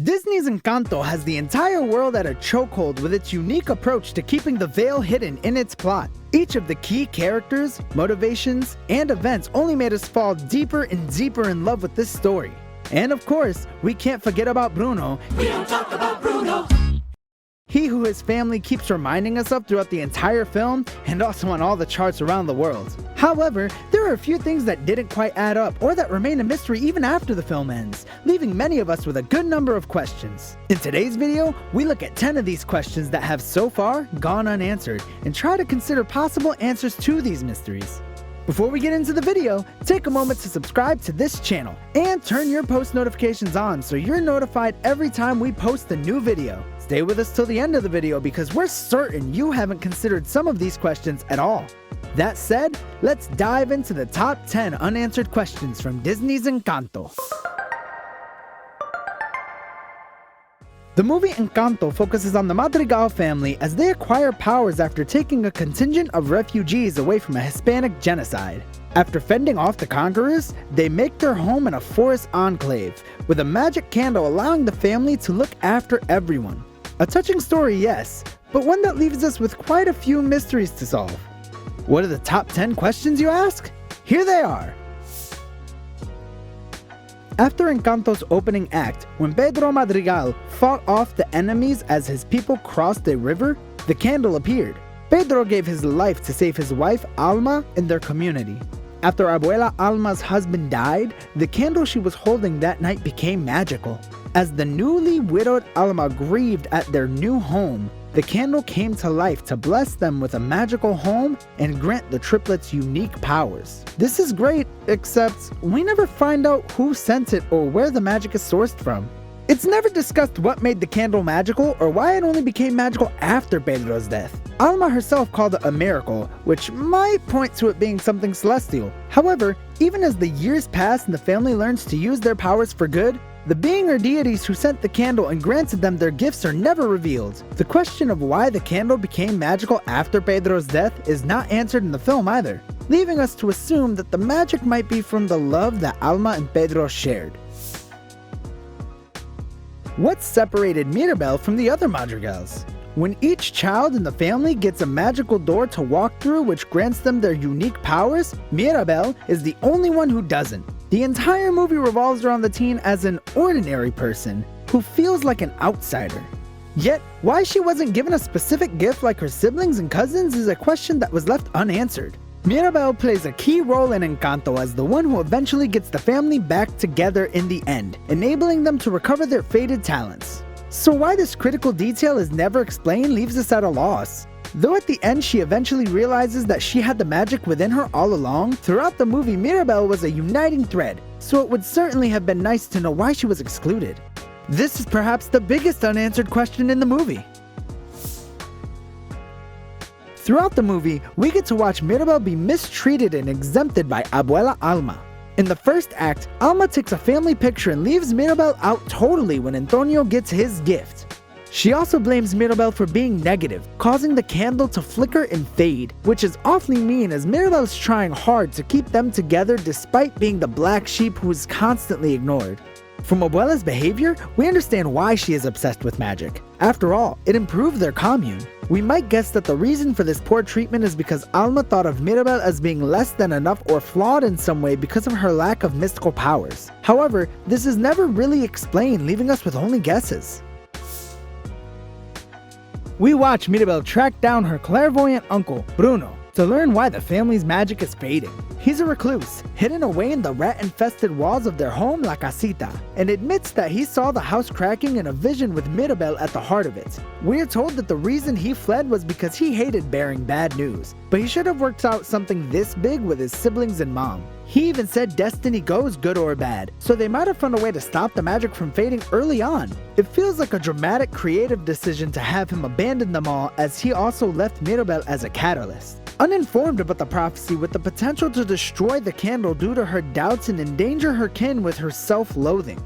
Disney's Encanto has the entire world at a chokehold with its unique approach to keeping the veil hidden in its plot. Each of the key characters, motivations, and events only made us fall deeper and deeper in love with this story. And of course, we can't forget about Bruno. We don't talk about Bruno. He who his family keeps reminding us of throughout the entire film and also on all the charts around the world. However, there are a few things that didn't quite add up or that remain a mystery even after the film ends, leaving many of us with a good number of questions. In today's video, we look at 10 of these questions that have so far gone unanswered and try to consider possible answers to these mysteries. Before we get into the video, take a moment to subscribe to this channel and turn your post notifications on so you're notified every time we post a new video. Stay with us till the end of the video because we're certain you haven't considered some of these questions at all. That said, let's dive into the top 10 unanswered questions from Disney's Encanto. The movie Encanto focuses on the Madrigal family as they acquire powers after taking a contingent of refugees away from a Hispanic genocide. After fending off the conquerors, they make their home in a forest enclave, with a magic candle allowing the family to look after everyone. A touching story, yes, but one that leaves us with quite a few mysteries to solve. What are the top 10 questions, you ask? Here they are. After Encanto's opening act, when Pedro Madrigal fought off the enemies as his people crossed a river, the candle appeared. Pedro gave his life to save his wife Alma and their community. After Abuela Alma's husband died, the candle she was holding that night became magical. As the newly widowed Alma grieved at their new home, the candle came to life to bless them with a magical home and grant the triplets unique powers. This is great, except we never find out who sent it or where the magic is sourced from. It's never discussed what made the candle magical or why it only became magical after Pedro's death. Alma herself called it a miracle, which might point to it being something celestial. However, even as the years pass and the family learns to use their powers for good, the being or deities who sent the candle and granted them their gifts are never revealed. The question of why the candle became magical after Pedro's death is not answered in the film either, leaving us to assume that the magic might be from the love that Alma and Pedro shared. What separated Mirabel from the other Madrigals? When each child in the family gets a magical door to walk through which grants them their unique powers, Mirabel is the only one who doesn't. The entire movie revolves around the teen as an ordinary person who feels like an outsider. Yet, why she wasn't given a specific gift like her siblings and cousins is a question that was left unanswered. Mirabel plays a key role in Encanto as the one who eventually gets the family back together in the end, enabling them to recover their faded talents. So why this critical detail is never explained leaves us at a loss. Though at the end she eventually realizes that she had the magic within her all along, throughout the movie Mirabel was a uniting thread, so it would certainly have been nice to know why she was excluded. This is perhaps the biggest unanswered question in the movie. Throughout the movie, we get to watch Mirabel be mistreated and exempted by Abuela Alma. In the first act, Alma takes a family picture and leaves Mirabel out totally when Antonio gets his gift. She also blames Mirabel for being negative, causing the candle to flicker and fade, which is awfully mean as Mirabel is trying hard to keep them together despite being the black sheep who is constantly ignored. From Abuela's behavior, we understand why she is obsessed with magic. After all, it improved their commune. We might guess that the reason for this poor treatment is because Alma thought of Mirabel as being less than enough or flawed in some way because of her lack of mystical powers. However, this is never really explained, leaving us with only guesses. We watch Mirabel track down her clairvoyant uncle, Bruno, to learn why the family's magic is fading. He's a recluse, hidden away in the rat-infested walls of their home La CASITA, and admits that he saw the house cracking in a vision with Mirabel at the heart of it. We are told that the reason he fled was because he hated bearing bad news, but he should have worked out something this big with his siblings and mom. He even said destiny goes good or bad, so they might have found a way to stop the magic from fading early on. It feels like a dramatic creative decision to have him abandon them all, as he also left Mirabel as a catalyst. Uninformed about the prophecy with the potential to destroy the candle due to her doubts and endanger her kin with her self-loathing.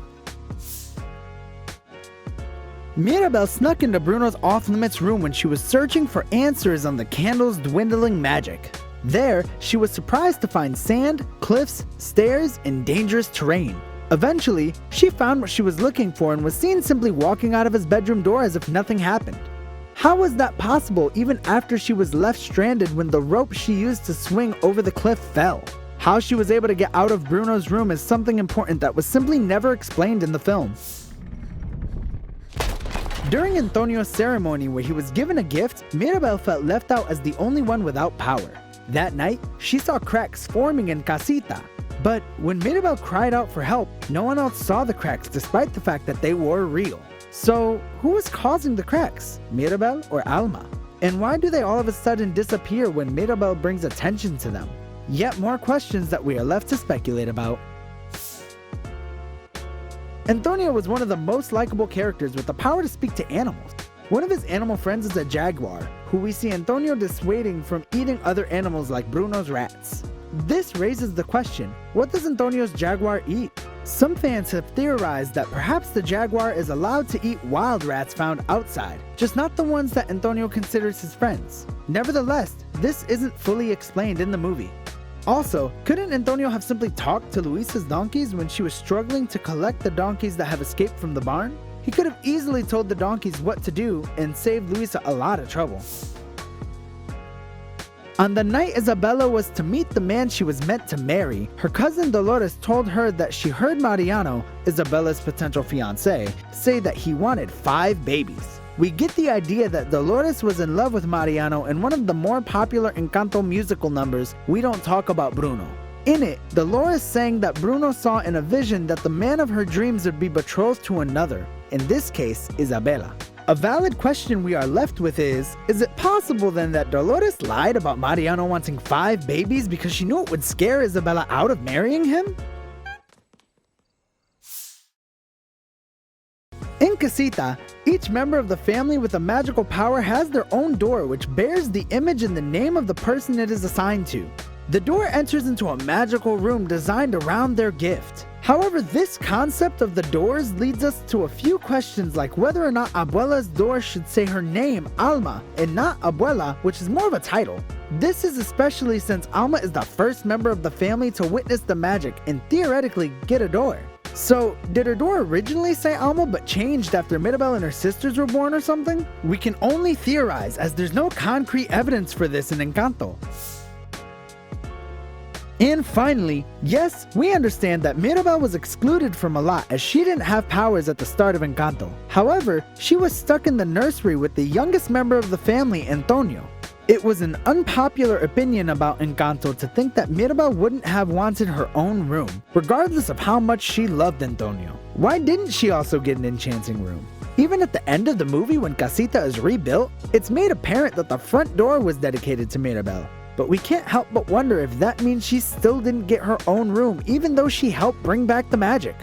Mirabel snuck into Bruno's off-limits room when she was searching for answers on the candle's dwindling magic. There, she was surprised to find sand, cliffs, stairs, and dangerous terrain. Eventually, she found what she was looking for and was seen simply walking out of his bedroom door as if nothing happened. How was that possible even after she was left stranded when the rope she used to swing over the cliff fell? How she was able to get out of Bruno's room is something important that was simply never explained in the film. During Antonio's ceremony where he was given a gift, Mirabel felt left out as the only one without power. That night, she saw cracks forming in CASITA. But when Mirabel cried out for help, no one else saw the cracks despite the fact that they were real. So, who was causing the cracks, Mirabel or Alma? And why do they all of a sudden disappear when Mirabel brings attention to them? Yet more questions that we are left to speculate about. Antonio was one of the most likable characters with the power to speak to animals. One of his animal friends is a jaguar, who we see Antonio dissuading from eating other animals like Bruno's rats. This raises the question, what does Antonio's jaguar eat? Some fans have theorized that perhaps the jaguar is allowed to eat wild rats found outside, just not the ones that Antonio considers his friends. Nevertheless, this isn't fully explained in the movie. Also, couldn't Antonio have simply talked to Luisa's donkeys when she was struggling to collect the donkeys that have escaped from the barn? He could have easily told the donkeys what to do and saved Luisa a lot of trouble. On the night Isabella was to meet the man she was meant to marry, her cousin Dolores told her that she heard Mariano, Isabella's potential fiancé, say that he wanted 5 babies. We get the idea that Dolores was in love with Mariano in one of the more popular Encanto musical numbers, We Don't Talk About Bruno. In it, Dolores sang that Bruno saw in a vision that the man of her dreams would be betrothed to another, in this case, Isabella. A valid question we are left with is it possible then that Dolores lied about Mariano wanting 5 babies because she knew it would scare Isabella out of marrying him? In CASITA, each member of the family with a magical power has their own door which bears the image and the name of the person it is assigned to. The door enters into a magical room designed around their gift. However, this concept of the doors leads us to a few questions like whether or not Abuela's door should say her name, Alma, and not Abuela, which is more of a title. This is especially since Alma is the first member of the family to witness the magic and theoretically get a door. So, did her door originally say Alma but changed after Mirabel and her sisters were born or something? We can only theorize as there's no concrete evidence for this in Encanto. And finally, yes, we understand that Mirabel was excluded from a lot as she didn't have powers at the start of Encanto. However, she was stuck in the nursery with the youngest member of the family, Antonio. It was an unpopular opinion about Encanto to think that Mirabel wouldn't have wanted her own room, regardless of how much she loved Antonio. Why didn't she also get an enchanting room? Even at the end of the movie when CASITA is rebuilt, it's made apparent that the front door was dedicated to Mirabel. But we can't help but wonder if that means she still didn't get her own room even though she helped bring back the magic.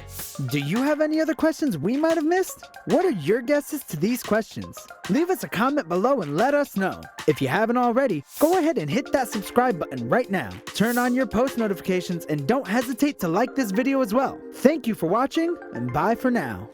Do you have any other questions we might have missed? What are your guesses to these questions? Leave us a comment below and let us know. If you haven't already, go ahead and hit that subscribe button right now. Turn on your post notifications and don't hesitate to like this video as well. Thank you for watching and bye for now.